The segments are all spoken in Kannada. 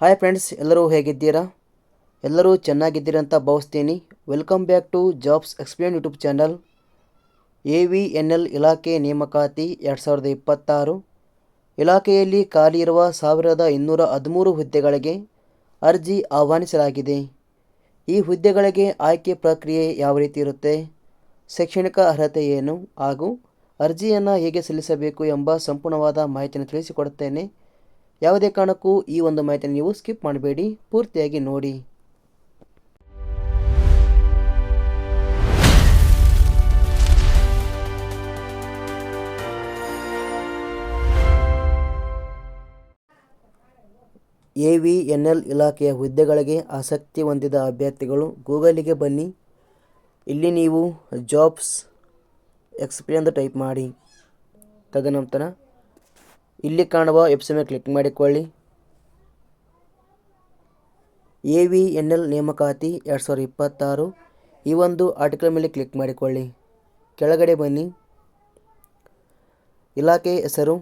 ಹಾಯ್ ಫ್ರೆಂಡ್ಸ್, ಎಲ್ಲರೂ ಹೇಗಿದ್ದೀರಾ? ಎಲ್ಲರೂ ಚೆನ್ನಾಗಿದ್ದೀರಾ ಅಂತ ಭಾವಿಸ್ತೀನಿ. Welcome back to jobs explain YouTube channel. AVNL ಇಲಾಖೆ ನೇಮಕಾತಿ 2026 ಇಲಾಖೆಯಲ್ಲಿ ಖಾಲಿ ಇರುವ 1213 ಹುದ್ದೆಗಳಿಗೆ ಅರ್ಜಿ ಆಹ್ವಾನಿಸಲಾಗಿದೆ. ಈ ಹುದ್ದೆಗಳಿಗೆ ಆಯ್ಕೆ ಪ್ರಕ್ರಿಯೆ ಯಾವ ರೀತಿ ಇರುತ್ತೆ, ಶೈಕ್ಷಣಿಕ ಅರ್ಹತೆ ಏನು ಹಾಗೂ ಅರ್ಜಿಯನ್ನು ಹೇಗೆ ಸಲ್ಲಿಸಬೇಕು ಎಂಬ ಸಂಪೂರ್ಣವಾದ ಮಾಹಿತಿಯನ್ನು ತಿಳಿಸಿಕೊಡುತ್ತೇನೆ. ಯಾವುದೇ ಕಾರಣಕ್ಕೂ ಈ ಒಂದು ಮಾಹಿತಿಯನ್ನು ನೀವು ಸ್ಕಿಪ್ ಮಾಡಬೇಡಿ, ಪೂರ್ತಿಯಾಗಿ ನೋಡಿ. AVNL ಇಲಾಖೆಯ ಹುದ್ದೆಗಳಿಗೆ ಆಸಕ್ತಿ ಹೊಂದಿದ ಅಭ್ಯರ್ಥಿಗಳು ಗೂಗಲಿಗೆ ಬನ್ನಿ. ಇಲ್ಲಿ ನೀವು ಜಾಬ್ಸ್ ಎಕ್ಸ್ಪ್ಲೇನ್ ಅಂತ ಟೈಪ್ ಮಾಡಿ. ತದನಂತರ ಇಲ್ಲಿ ಕಾಣುವ ವೆಬ್ಸೈಟ್ ಮೇಲೆ ಕ್ಲಿಕ್ ಮಾಡಿಕೊಳ್ಳಿ. AVNL ನೇಮಕಾತಿ 2026 ಈ ಒಂದು ಆರ್ಟಿಕಲ್ ಮೇಲೆ ಕ್ಲಿಕ್ ಮಾಡಿಕೊಳ್ಳಿ. ಕೆಳಗಡೆ ಬನ್ನಿ. ಇಲಾಖೆ ಹೆಸರು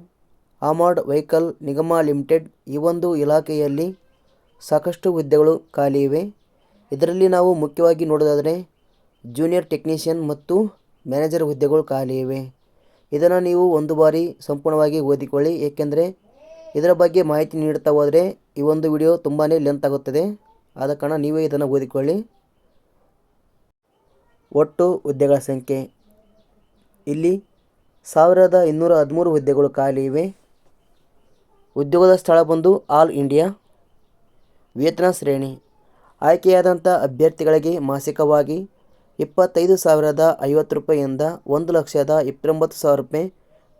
ಆರ್ಮರ್ಡ್ ವೆಹಿಕಲ್ ನಿಗಮ ಲಿಮಿಟೆಡ್. ಈ ಒಂದು ಇಲಾಖೆಯಲ್ಲಿ ಸಾಕಷ್ಟು ಹುದ್ದೆಗಳು ಖಾಲಿ ಇವೆ. ಇದರಲ್ಲಿ ನಾವು ಮುಖ್ಯವಾಗಿ ನೋಡೋದಾದರೆ ಜೂನಿಯರ್ ಟೆಕ್ನಿಷಿಯನ್ ಮತ್ತು ಮ್ಯಾನೇಜರ್ ಹುದ್ದೆಗಳು ಖಾಲಿ ಇವೆ. ಇದನ್ನು ನೀವು ಒಂದು ಬಾರಿ ಸಂಪೂರ್ಣವಾಗಿ ಓದಿಕೊಳ್ಳಿ, ಏಕೆಂದರೆ ಇದರ ಬಗ್ಗೆ ಮಾಹಿತಿ ನೀಡುತ್ತಾ ಹೋದರೆ ಈ ಒಂದು ವಿಡಿಯೋ ತುಂಬಾ ಲೆಂತ್ ಆಗುತ್ತದೆ. ಆದ ಕಾರಣ ನೀವೇ ಇದನ್ನು ಓದಿಕೊಳ್ಳಿ. ಒಟ್ಟು ಹುದ್ದೆಗಳ ಸಂಖ್ಯೆ ಇಲ್ಲಿ 1213 ಹುದ್ದೆಗಳು ಖಾಲಿ ಇವೆ. ಉದ್ಯೋಗದ ಸ್ಥಳ ಬಂದು ಆಲ್ ಇಂಡಿಯಾ. ವೇತನ ಶ್ರೇಣಿ ಆಯ್ಕೆಯಾದಂಥ ಅಭ್ಯರ್ಥಿಗಳಿಗೆ ಮಾಸಿಕವಾಗಿ 25,050 ರೂಪಾಯಿಯಿಂದ 1,29,000 ರೂಪಾಯಿ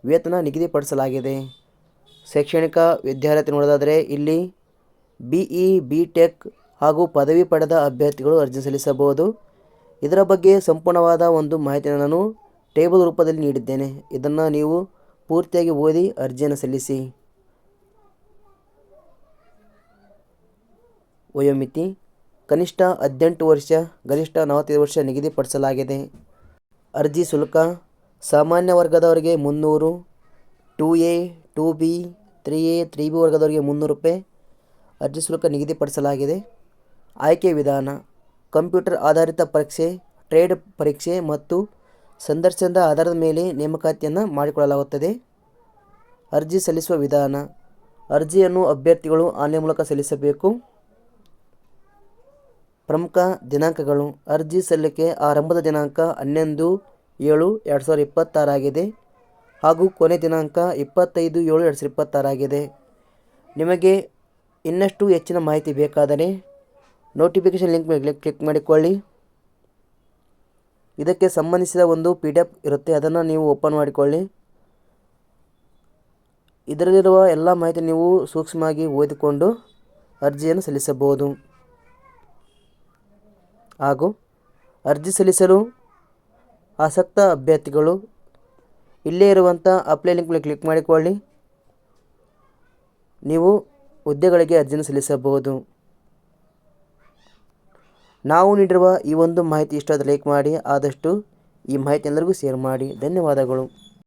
ವೇತನ ನಿಗದಿಪಡಿಸಲಾಗಿದೆ. ಶೈಕ್ಷಣಿಕ ವಿದ್ಯಾರ್ಥಿ ನೋಡೋದಾದರೆ ಇಲ್ಲಿ BE BTech ಹಾಗೂ ಪದವಿ ಪಡೆದ ಅಭ್ಯರ್ಥಿಗಳು ಅರ್ಜಿ ಸಲ್ಲಿಸಬಹುದು. ಇದರ ಬಗ್ಗೆ ಸಂಪೂರ್ಣವಾದ ಒಂದು ಮಾಹಿತಿಯನ್ನು ನಾನು ಟೇಬಲ್ ರೂಪದಲ್ಲಿ ನೀಡಿದ್ದೇನೆ. ಇದನ್ನು ನೀವು ಪೂರ್ತಿಯಾಗಿ ಓದಿ ಅರ್ಜಿಯನ್ನು ಸಲ್ಲಿಸಿ. ವಯೋಮಿತಿ ಕನಿಷ್ಠ 18 ವರ್ಷ, ಗರಿಷ್ಠ 45 ವರ್ಷ ನಿಗದಿಪಡಿಸಲಾಗಿದೆ. ಅರ್ಜಿ ಶುಲ್ಕ ಸಾಮಾನ್ಯ ವರ್ಗದವರಿಗೆ 300, 2A, 2B, 3A, 3B ವರ್ಗದವರಿಗೆ 300 ರೂಪಾಯಿ ಅರ್ಜಿ ಶುಲ್ಕ ನಿಗದಿಪಡಿಸಲಾಗಿದೆ. ಆಯ್ಕೆ ವಿಧಾನ ಕಂಪ್ಯೂಟರ್ ಆಧಾರಿತ ಪರೀಕ್ಷೆ, ಟ್ರೇಡ್ ಪರೀಕ್ಷೆ ಮತ್ತು ಸಂದರ್ಶನದ ಆಧಾರದ ಮೇಲೆ ನೇಮಕಾತಿಯನ್ನು ಮಾಡಿಕೊಳ್ಳಲಾಗುತ್ತದೆ. ಅರ್ಜಿ ಸಲ್ಲಿಸುವ ವಿಧಾನ ಅರ್ಜಿಯನ್ನು ಅಭ್ಯರ್ಥಿಗಳು ಆನ್ಲೈನ್ ಮೂಲಕ ಸಲ್ಲಿಸಬೇಕು. ಪ್ರಮುಖ ದಿನಾಂಕಗಳು ಅರ್ಜಿ ಸಲ್ಲಿಕೆ ಆರಂಭದ ದಿನಾಂಕ 11/7/2026 ಆಗಿದೆ ಹಾಗೂ ಕೊನೆ ದಿನಾಂಕ 25/7/2026 ಆಗಿದೆ. ನಿಮಗೆ ಇನ್ನಷ್ಟು ಹೆಚ್ಚಿನ ಮಾಹಿತಿ ಬೇಕಾದರೆ ನೋಟಿಫಿಕೇಷನ್ ಲಿಂಕ್ ಮೇಲೆ ಕ್ಲಿಕ್ ಮಾಡಿಕೊಳ್ಳಿ. ಇದಕ್ಕೆ ಸಂಬಂಧಿಸಿದ ಒಂದು PDF ಇರುತ್ತೆ, ಅದನ್ನು ನೀವು ಓಪನ್ ಮಾಡಿಕೊಳ್ಳಿ. ಇದರಲ್ಲಿರುವ ಎಲ್ಲ ಮಾಹಿತಿ ನೀವು ಸೂಕ್ಷ್ಮವಾಗಿ ಓದಿಕೊಂಡು ಅರ್ಜಿಯನ್ನು ಸಲ್ಲಿಸಬಹುದು. ಹಾಗೂ ಅರ್ಜಿ ಸಲ್ಲಿಸಲು ಆಸಕ್ತ ಅಭ್ಯರ್ಥಿಗಳು ಇಲ್ಲೇ ಇರುವಂಥ ಅಪ್ಲೈ ಲಿಂಕ್ ಮೇಲೆ ಕ್ಲಿಕ್ ಮಾಡಿಕೊಳ್ಳಿ. ನೀವು ಹುದ್ದೆಗಳಿಗೆ ಅರ್ಜಿಯನ್ನು ಸಲ್ಲಿಸಬಹುದು. ನಾವು ನೀಡಿರುವ ಈ ಒಂದು ಮಾಹಿತಿ ಇಷ್ಟ ಆದರೆ ಲೈಕ್ ಮಾಡಿ, ಆದಷ್ಟು ಈ ಮಾಹಿತಿ ಎಲ್ಲರಿಗೂ ಶೇರ್ ಮಾಡಿ. ಧನ್ಯವಾದಗಳು.